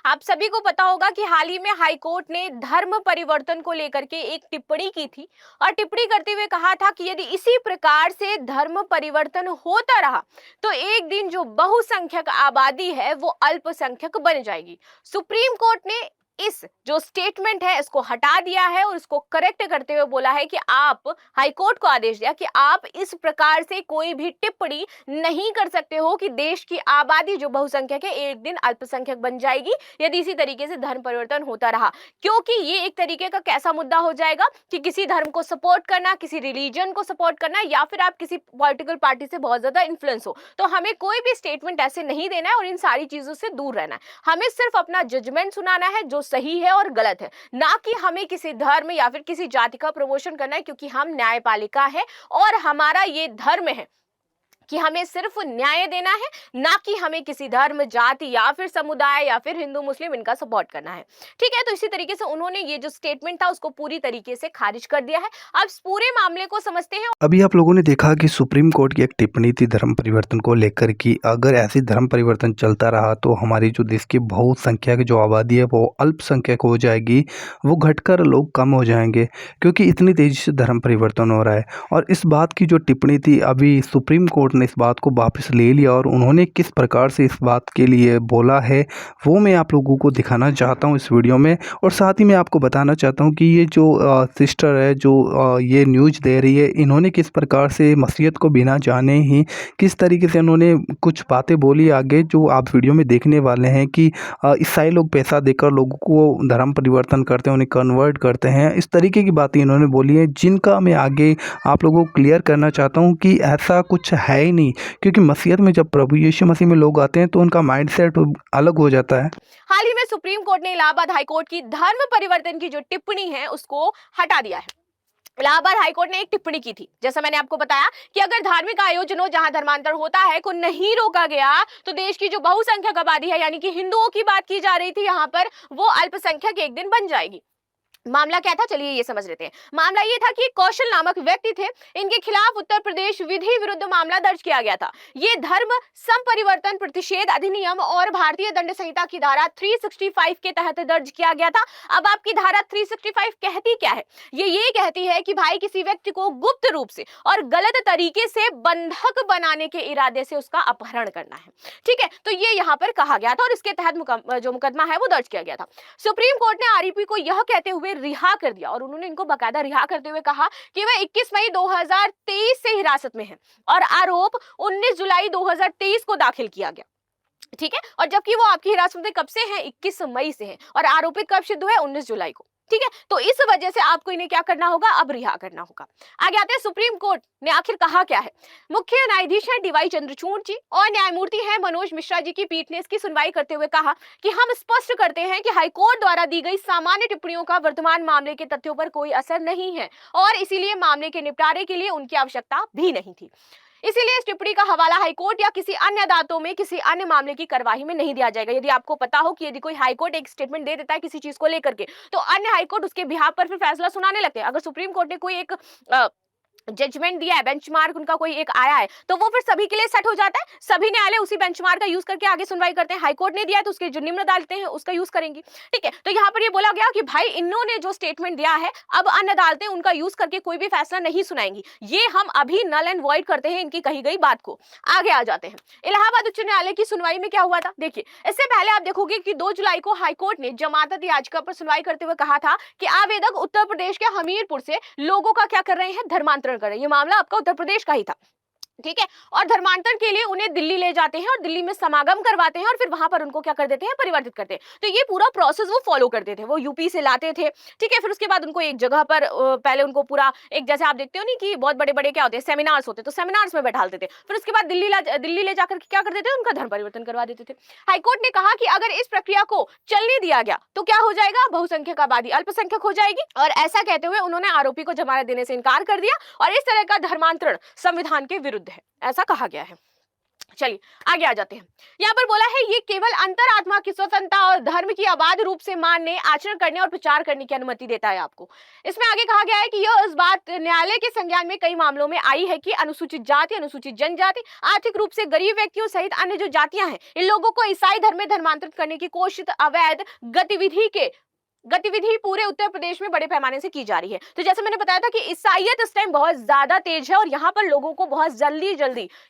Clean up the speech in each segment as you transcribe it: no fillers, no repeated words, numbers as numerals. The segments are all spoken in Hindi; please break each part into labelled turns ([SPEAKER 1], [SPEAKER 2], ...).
[SPEAKER 1] आप सभी को पता होगा कि हाल ही में हाई कोर्ट ने धर्म परिवर्तन को लेकर के एक टिप्पणी की थी और टिप्पणी करते हुए कहा था कि यदि इसी प्रकार से धर्म परिवर्तन होता रहा तो एक दिन जो बहुसंख्यक आबादी है वो अल्पसंख्यक बन जाएगी। सुप्रीम कोर्ट ने इस जो स्टेटमेंट है इसको हटा दिया है और इसको करेक्ट करते हुए बोला है कि आप हाई कोर्ट को आदेश दिया कि आप इस प्रकार से कोई भी टिप्पणी नहीं कर सकते हो कि देश की आबादी जो बहुसंख्यक है एक दिन अल्पसंख्यक बन जाएगी यदि इसी तरीके से धर्म परिवर्तन होता रहा। क्योंकि ये एक तरीके का कैसा मुद्दा हो जाएगा कि किसी धर्म को सपोर्ट करना, किसी रिलीजन को सपोर्ट करना या फिर आप किसी पॉलिटिकल पार्टी से बहुत ज्यादा इन्फ्लुएंस हो, तो हमें कोई भी स्टेटमेंट ऐसे नहीं देना है और इन सारी चीजों से दूर रहना है। हमें सिर्फ अपना जजमेंट सुनाना है जो सही है और गलत है, ना कि हमें किसी धर्म या फिर किसी जाति का प्रमोशन करना है, क्योंकि हम न्यायपालिका है और हमारा ये धर्म है कि हमें सिर्फ न्याय देना है, ना कि हमें किसी धर्म, जाति या फिर समुदाय या फिर हिंदू मुस्लिम इनका सपोर्ट करना है। ठीक है, तो इसी तरीके से उन्होंने ये जो स्टेटमेंट था उसको पूरी तरीके से खारिज कर दिया है। अब इस पूरे मामले को समझते हैं।
[SPEAKER 2] अभी आप लोगों ने देखा कि सुप्रीम कोर्ट की एक टिप्पणी थी धर्म परिवर्तन को लेकर कि अगर ऐसी धर्म परिवर्तन चलता रहा तो हमारी जो देश की बहुसंख्यक जो आबादी है वो अल्पसंख्यक हो जाएगी, वो घटकर लोग कम हो जाएंगे क्योंकि इतनी तेज़ी से धर्म परिवर्तन हो रहा है। और इस बात की जो टिप्पणी थी अभी सुप्रीम कोर्ट ने इस बात को वापस ले लिया और उन्होंने किस प्रकार से इस बात के लिए बोला है वो मैं आप लोगों को दिखाना चाहता हूँ इस वीडियो में। और साथ ही मैं आपको बताना चाहता हूँ कि ये जो सिस्टर है जो ये न्यूज़ दे रही है, इन्होंने किस प्रकार से मसीहत को बिना जाने ही किस तरीके से उन्होंने कुछ बातें बोली आगे जो आप वीडियो में देखने वाले हैं कि ईसाई लोग पैसा देकर लोगों को धर्म परिवर्तन करते हैं, उन्हें कन्वर्ट करते हैं। इस तरीके की बातें इन्होंने बोली हैं जिनका मैं आगे आप लोगों को क्लियर करना चाहता हूँ कि ऐसा कुछ है ही नहीं, क्योंकि मसीहत में जब प्रभु यीशु मसीह में लोग आते हैं तो उनका माइंडसेट अलग हो जाता है।
[SPEAKER 1] हाल ही में सुप्रीम कोर्ट ने इलाहाबाद हाईकोर्ट की धर्म परिवर्तन की जो टिप्पणी है उसको हटा दिया है। इलाहाबाद हाईकोर्ट ने एक टिप्पणी की थी, जैसा मैंने आपको बताया कि अगर धार्मिक आयोजन हो जहां धर्मांतर होता है को नहीं रोका गया तो देश की जो बहुसंख्यक आबादी है यानी कि हिंदुओं की बात की जा रही थी यहां पर, वो अल्पसंख्यक एक दिन बन जाएगी। मामला क्या था, चलिए ये समझ लेते हैं। मामला ये था कि कौशल नामक व्यक्ति थे, इनके खिलाफ उत्तर प्रदेश विधि विरुद्ध मामला दर्ज किया गया था। ये धर्म संपरिवर्तन प्रतिषेध अधिनियम और भारतीय दंड संहिता की धारा 365 के तहत दर्ज किया गया था। अब आपकी धारा 365 कहती क्या है? ये कहती है कि भाई किसी व्यक्ति को गुप्त रूप से और गलत तरीके से बंधक बनाने के इरादे से उसका अपहरण करना है। ठीक है, तो ये यहाँ पर कहा गया था और इसके तहत जो मुकदमा है वो दर्ज किया गया था। सुप्रीम कोर्ट ने आरोपी को यह कहते हुए रिहा कर दिया और उन्होंने इनको बकायदा रिहा करते हुए कहा कि वह 21 मई 2023 से हिरासत में है और आरोप 19 जुलाई 2023 को दाखिल किया गया। ठीक है, और जबकि वो आपकी हिरासत में कब से है? 21 मई से है और आरोपित कब सिद्ध हुआ है? 19 जुलाई को। ठीक है, तो इस वजह से आपको इन्हें क्या करना होगा? अब रिहा करना होगा। आगे आते हैं, सुप्रीम कोर्ट ने आखिर कहा क्या है। मुख्य न्यायाधीश है डीवाई चंद्रचूड़ जी और न्यायमूर्ति है मनोज मिश्रा जी की पीठ ने इसकी सुनवाई करते हुए कहा कि हम स्पष्ट करते हैं कि हाईकोर्ट द्वारा दी गई सामान्य टिप्पणियों का वर्तमान मामले के तथ्यों पर कोई असर नहीं है और इसीलिए मामले के निपटारे के लिए उनकी आवश्यकता भी नहीं थी। इसीलिए इस टिप्पणी का हवाला हाईकोर्ट या किसी अन्य अदालतों में किसी अन्य मामले की कार्यवाही में नहीं दिया जाएगा। यदि आपको पता हो कि यदि कोई हाईकोर्ट एक स्टेटमेंट दे देता है किसी चीज को लेकर के तो अन्य हाईकोर्ट उसके बिहाफ पर फिर फैसला सुनाने लगते हैं। अगर सुप्रीम कोर्ट ने कोई एक जजमेंट दिया है, बेंचमार्क उनका कोई एक आया है, तो वो फिर सभी के लिए सेट हो जाता है। सभी न्यायालय उसी बेंचमार्क का यूज करके आगे सुनवाई करते हैं। हाईकोर्ट ने दिया है तो उसके जो निम्न अदालतें हैं उसका यूज करेंगी। ठीक है, तो यहाँ पर ये बोला गया कि भाई इन्होंने जो स्टेटमेंट दिया है अब अन्य अदालतें उनका यूज करके कोई भी फैसला नहीं सुनाएंगी। ये हम अभी नल एंड वॉइड करते हैं इनकी कही गई बात को। आगे आ जाते हैं, इलाहाबाद उच्च न्यायालय की सुनवाई में क्या हुआ था। देखिए, इससे पहले आप देखोगे कि 2 जुलाई को हाईकोर्ट ने जमानत याचिका पर सुनवाई करते हुए कहा था कि आवेदक उत्तर प्रदेश के हमीरपुर से लोगों का क्या कर रहे हैं? धर्मांतरण कर रहे हैं। ये मामला आपका उत्तर प्रदेश का ही था। ठीक है, और धर्मांतरण के लिए उन्हें दिल्ली ले जाते हैं और दिल्ली में समागम करवाते हैं और फिर वहां पर उनको क्या कर देते हैं? परिवर्तित करते हैं। तो ये पूरा प्रोसेस वो फॉलो करते थे। वो यूपी से लाते थे, ठीक है, फिर उसके बाद उनको एक जगह पर पहले उनको पूरा एक, जैसे आप देखते हो नहीं कि बहुत बड़े बड़े क्या होते हैं, सेमिनार्स होते हैं, तो सेमिनार्स में बैठाते थे। फिर उसके बाद दिल्ली ले जाकर क्या कर देते थे? उनका धर्म परिवर्तन करवा देते थे। हाईकोर्ट ने कहा कि अगर इस प्रक्रिया को चलने दिया गया तो क्या हो जाएगा? बहुसंख्यक आबादी अल्पसंख्यक हो जाएगी। और ऐसा कहते हुए उन्होंने आरोपी को जमानत देने से इनकार कर दिया और इस तरह का धर्मांतरण संविधान के विरुद्ध है, ऐसा कहा गया है। चलिए आगे आ जाते हैं। यहाँ पर बोला है ये केवल अंतरात्मा की स्वतंत्रता और धर्म की अबाध रूप से मानने, आचरण करने और प्रचार करने की अनुमति देता है आपको। इसमें आगे कहा गया है कि यह इस बात न्यायालय के संज्ञान में कई मामलों में आई है कि अनुसूचित जाति, अनुसूचित जनजाति, आर्थिक रूप से गरीब व्यक्तियों सहित अन्य जो जातियां हैं, इन लोगों को ईसाई धर्म में धर्मांतरित करने की कोशिश अवैध गतिविधि पूरे उत्तर प्रदेश में बड़े पैमाने से की जा रही है। तो जैसे मैंने बताया था कि ईसाईयत इस टाइम बहुत ज्यादा तेज है और यहाँ पर लोगों को बहुत जल्दी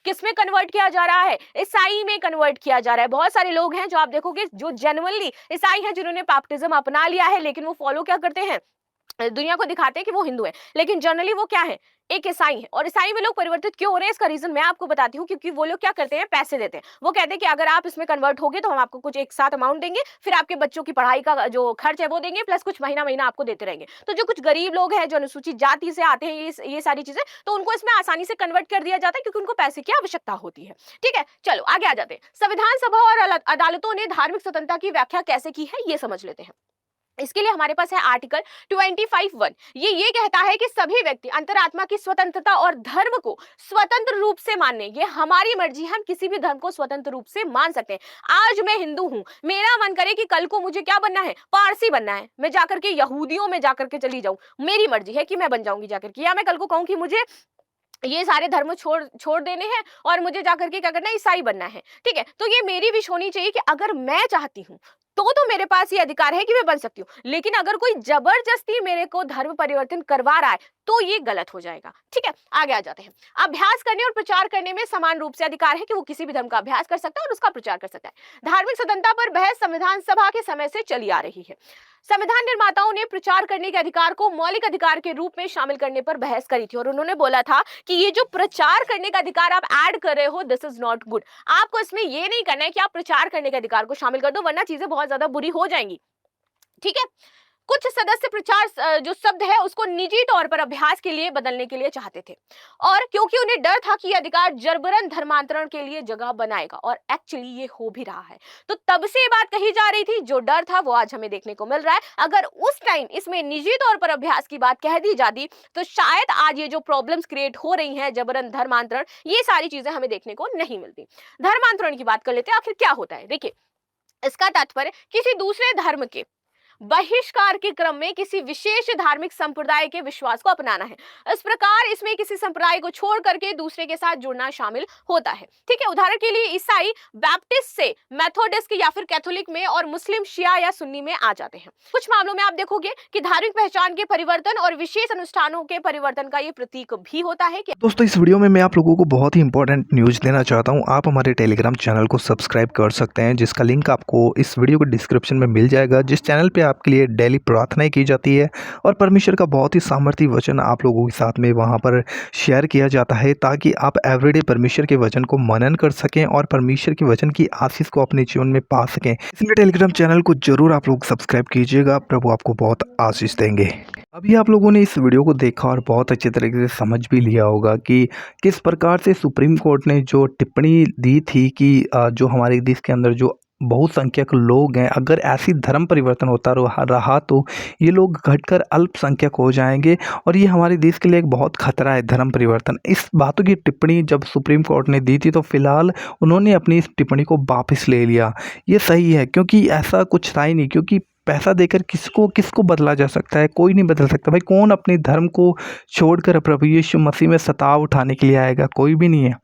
[SPEAKER 1] किस में कन्वर्ट किया जा रहा है, ईसाई में कन्वर्ट किया जा रहा है। बहुत सारे लोग हैं जो आप देखोगे जो जेन्युइनली ईसाई हैं, जिन्होंने बैप्टिज्म अपना लिया है, लेकिन वो फॉलो क्या करते हैं, दुनिया को दिखाते हैं कि वो हिंदू है, लेकिन जनरली वो क्या है, एक ईसाई है। और ईसाई में लोग परिवर्तित क्यों हो रहे हैं, इसका रीजन मैं आपको बताती हूँ। क्योंकि वो लोग क्या करते हैं, पैसे देते हैं। वो कहते हैं कि अगर आप इसमें कन्वर्ट होगे तो हम आपको कुछ एक साथ अमाउंट देंगे, फिर आपके बच्चों की पढ़ाई का जो खर्च है वो देंगे, प्लस कुछ महीना आपको देते रहेंगे। तो जो कुछ गरीब लोग हैं, जो अनुसूचित जाति से आते हैं, ये सारी चीजें, तो उनको इसमें आसानी से कन्वर्ट कर दिया जाता है क्योंकि उनको पैसे की आवश्यकता होती है। ठीक है, चलो आगे आ जाते हैं। संविधान सभा और अदालतों ने धार्मिक स्वतंत्रता की व्याख्या कैसे की है, ये समझ लेते हैं। इसके लिए हमारे पास है आर्टिकल 25(1). ये कहता है कि सभी व्यक्ति अंतरात्मा की स्वतंत्रता और धर्म को स्वतंत्र रूप से मानने, ये हमारी मर्जी, हम किसी भी धर्म को स्वतंत्र रूप से मान सकते हैं। आज मैं हिंदू हूं, मेरा मन करे कि कल को मुझे क्या बनना है, पारसी बनना है, मैं जाकर के यहूदियों में जाकर के चली जाऊं, मेरी मर्जी है कि मैं बन जाऊंगी जाकर के, या मैं कल को कहूं कि मुझे ये सारे धर्म छोड़ देने हैं और मुझे जाकर के क्या करना है, ईसाई बनना है। ठीक है, तो ये मेरी विश होनी चाहिए कि अगर मैं चाहती हूँ तो मेरे पास ये अधिकार है कि मैं बन सकती हूँ। लेकिन अगर कोई जबरदस्ती मेरे को धर्म परिवर्तन करवा रहा है तो ये गलत हो जाएगा। ठीक है, आगे आ जाते हैं। अभ्यास करने और प्रचार करने में समान रूप से अधिकार है कि वो किसी भी धर्म का अभ्यास कर सकता है और उसका प्रचार कर सकता है। धार्मिक स्वतंत्रता पर बहस संविधान सभा के समय से चली आ रही है। संविधान निर्माताओं ने प्रचार करने के अधिकार को मौलिक अधिकार के रूप में शामिल करने पर बहस करी थी और उन्होंने बोला था कि ये जो प्रचार करने का अधिकार आप ऐड कर रहे हो, दिस इज नॉट गुड। आपको इसमें ये नहीं करना है कि आप प्रचार करने के अधिकार को शामिल कर दो, वरना चीजें बहुत ज्यादा बुरी हो जाएंगी। ठीक है, कुछ सदस्य प्रचार जो शब्द है उसको निजी तौर पर अभ्यास के लिए बदलने के लिए चाहते थे, और क्योंकि उन्हें डर था कि यह अधिकार जबरन धर्मांतरण के लिए जगह बनाएगा, और एक्चुअली ये हो भी रहा है। तो तब से ये बात कही जा रही थी, जो डर था वो आज हमें देखने को मिल रहा है। अगर उस टाइम इसमें निजी तौर पर अभ्यास की बात कह दी जाती तो शायद आज ये जो प्रॉब्लम्स क्रिएट हो रही हैं, जबरन धर्मांतरण, ये सारी चीजें हमें देखने को नहीं मिलती। धर्मांतरण की बात कर लेते हैं, आखिर क्या होता है। देखिए, इसका तात्पर्य किसी दूसरे धर्म के बहिष्कार के क्रम में किसी विशेष धार्मिक संप्रदाय के विश्वास को अपनाना है। इस प्रकार इसमें किसी संप्रदाय को छोड़ करके दूसरे के साथ जुड़ना शामिल होता है। ठीक है, उदाहरण के लिए ईसाई बैप्टिस्ट से मेथोडिस्ट या फिर कैथोलिक में, और मुस्लिम शिया या सुन्नी में आ जाते हैं। कुछ मामलों में आप देखोगे कि धार्मिक पहचान के परिवर्तन और विशेष अनुष्ठानों के परिवर्तन का ये प्रतीक भी होता है।
[SPEAKER 2] दोस्तों, इस वीडियो में मैं आप लोगों को बहुत ही इंपॉर्टेंट न्यूज़ देना चाहता हूं। आप हमारे टेलीग्राम चैनल को सब्सक्राइब कर सकते हैं, जिसका लिंक आपको इस वीडियो के डिस्क्रिप्शन में मिल जाएगा। जिस चैनल पे आपके लिए डेली प्रार्थनाएं की जाती है और परमेश्वर का बहुत ही सामर्थी वचन आप लोगों के साथ में वहां पर शेयर किया जाता है, ताकि आप एवरीडे परमेश्वर के वचन को मनन कर सकें और परमेश्वर के वचन की आशीष को अपने जीवन में पा सकें। इसलिए टेलीग्राम चैनल को जरूर आप लोग सब्सक्राइब कीजिएगा। प्रभु आपको बहुत आशीष देंगे। अभी आप लोगों ने इस वीडियो को देखा और बहुत अच्छे तरीके से समझ भी लिया होगा कि किस प्रकार से सुप्रीम कोर्ट ने जो टिप्पणी दी थी कि जो हमारे देश के अंदर जो बहुसंख्यक लोग हैं, अगर ऐसी धर्म परिवर्तन होता रहा तो ये लोग घटकर अल्पसंख्यक हो जाएंगे और ये हमारे देश के लिए एक बहुत खतरा है धर्म परिवर्तन। इस बातों की टिप्पणी जब सुप्रीम कोर्ट ने दी थी तो फिलहाल उन्होंने अपनी इस टिप्पणी को वापस ले लिया। ये सही है, क्योंकि ऐसा कुछ था ही नहीं। क्योंकि पैसा देकर किसको बदला जा सकता है? कोई नहीं बदल सकता भाई। कौन अपने धर्म को छोड़कर प्रभु यीशु मसीह में सताव उठाने के लिए आएगा? कोई भी नहीं है।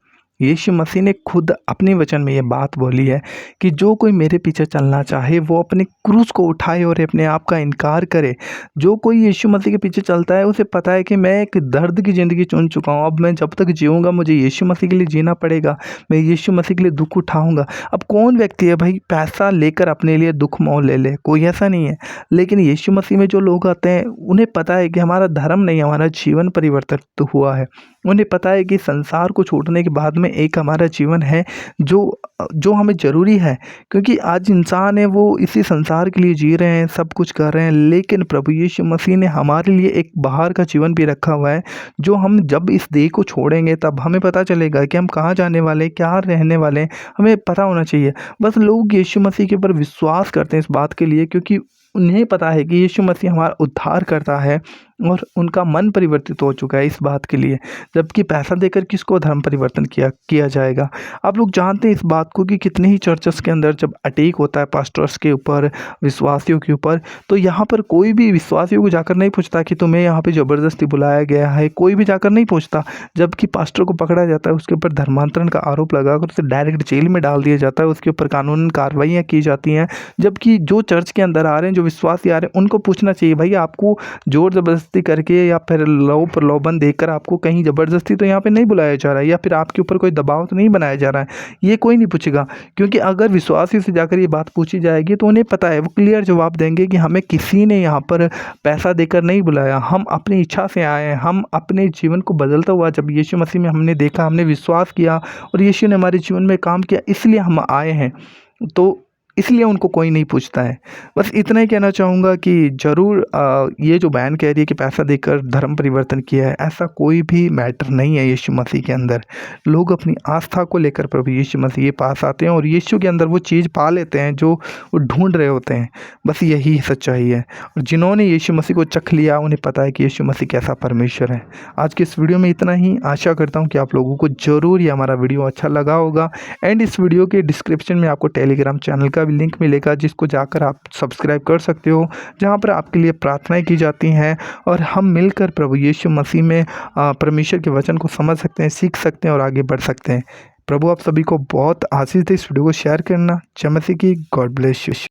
[SPEAKER 2] यीशु मसीह ने खुद अपने वचन में ये बात बोली है कि जो कोई मेरे पीछे चलना चाहे वो अपने क्रूस को उठाए और अपने आप का इनकार करे। जो कोई यीशु मसीह के पीछे चलता है उसे पता है कि मैं एक दर्द की ज़िंदगी चुन चुका हूँ। अब मैं जब तक जीऊँगा मुझे यीशु मसीह के लिए जीना पड़ेगा। मैं यीशु मसीह के लिए दुख उठाऊँगा। अब कौन व्यक्ति है भाई पैसा लेकर अपने लिए दुख मोल ले ले? कोई ऐसा नहीं है। लेकिन यीशु मसीह में जो लोग आते हैं उन्हें पता है कि हमारा धर्म नहीं, हमारा जीवन परिवर्तित हुआ है। उन्हें पता है कि संसार को छोड़ने के बाद में एक हमारा जीवन है जो हमें ज़रूरी है। क्योंकि आज इंसान है वो इसी संसार के लिए जी रहे हैं, सब कुछ कर रहे हैं, लेकिन प्रभु यीशु मसीह ने हमारे लिए एक बाहर का जीवन भी रखा हुआ है, जो हम जब इस देह को छोड़ेंगे तब हमें पता चलेगा कि हम कहाँ जाने वाले, क्या रहने वाले हैं। हमें पता होना चाहिए। बस लोग यीशु मसीह के ऊपर विश्वास करते हैं इस बात के लिए, क्योंकि उन्हें पता है कि यीशु मसीह हमारा उद्धार करता है और उनका मन परिवर्तित हो चुका है इस बात के लिए, जबकि पैसा देकर किसको धर्म परिवर्तन किया जाएगा। आप लोग जानते हैं इस बात को कि कितने ही चर्चेस के अंदर जब अटैक होता है पास्टर्स के ऊपर, विश्वासियों के ऊपर, तो यहाँ पर कोई भी विश्वासियों को जाकर नहीं पूछता कि तुम्हें यहाँ पे ज़बरदस्ती बुलाया गया है, कोई भी जाकर नहीं पूछता। जबकि पास्टर को पकड़ा जाता है, उसके ऊपर धर्मांतरण का आरोप लगाकर उसे डायरेक्ट जेल में डाल दिया जाता है, उसके ऊपर कानूनन कार्रवाइयाँ की जाती हैं। जबकि जो चर्च के अंदर आ रहे हैं, जो विश्वासी आ रहे हैं, उनको पूछना चाहिए भाई आपको ज़ोर ज़बरदस्ती करके या फिर प्रलोभन देकर आपको कहीं ज़बरदस्ती तो यहाँ पे नहीं बुलाया जा रहा है, या फिर आपके ऊपर कोई दबाव तो नहीं बनाया जा रहा है। ये कोई नहीं पूछेगा, क्योंकि अगर विश्वासियों से जाकर ये बात पूछी जाएगी तो उन्हें पता है, वो क्लियर जवाब देंगे कि हमें किसी ने यहाँ पर पैसा देकर नहीं बुलाया, हम अपनी इच्छा से आए हैं। हम अपने जीवन को बदलता हुआ जब यीशु मसीह में हमने देखा, हमने विश्वास किया और यीशु ने हमारे जीवन में काम किया, इसलिए हम आए हैं। तो इसलिए उनको कोई नहीं पूछता है। बस इतना ही कहना चाहूँगा कि ज़रूर ये जो बयान कह रही है कि पैसा देकर धर्म परिवर्तन किया है, ऐसा कोई भी मैटर नहीं है यीशु मसीह के अंदर। लोग अपनी आस्था को लेकर प्रभु यीशु मसीह के पास आते हैं और यीशु के अंदर वो चीज़ पा लेते हैं जो वो ढूंढ रहे होते हैं। बस यही सच्चाई है, और जिन्होंने यीशु मसीह को चख लिया उन्हें पता है कि यीशु मसीह कैसा परमेश्वर है। आज की इस वीडियो में इतना ही। आशा करता हूँ कि आप लोगों को ज़रूर ये हमारा वीडियो अच्छा लगा होगा। एंड इस वीडियो के डिस्क्रिप्शन में आपको टेलीग्राम चैनल का भी लिंक मिलेगा, जिसको जाकर आप सब्सक्राइब कर सकते हो, जहां पर आपके लिए प्रार्थनाएं की जाती हैं और हम मिलकर प्रभु यीशु मसीह में परमेश्वर के वचन को समझ सकते हैं, सीख सकते हैं और आगे बढ़ सकते हैं। प्रभु आप सभी को बहुत आशीष दे। इस वीडियो को शेयर करना। जय मसीह की। God bless you.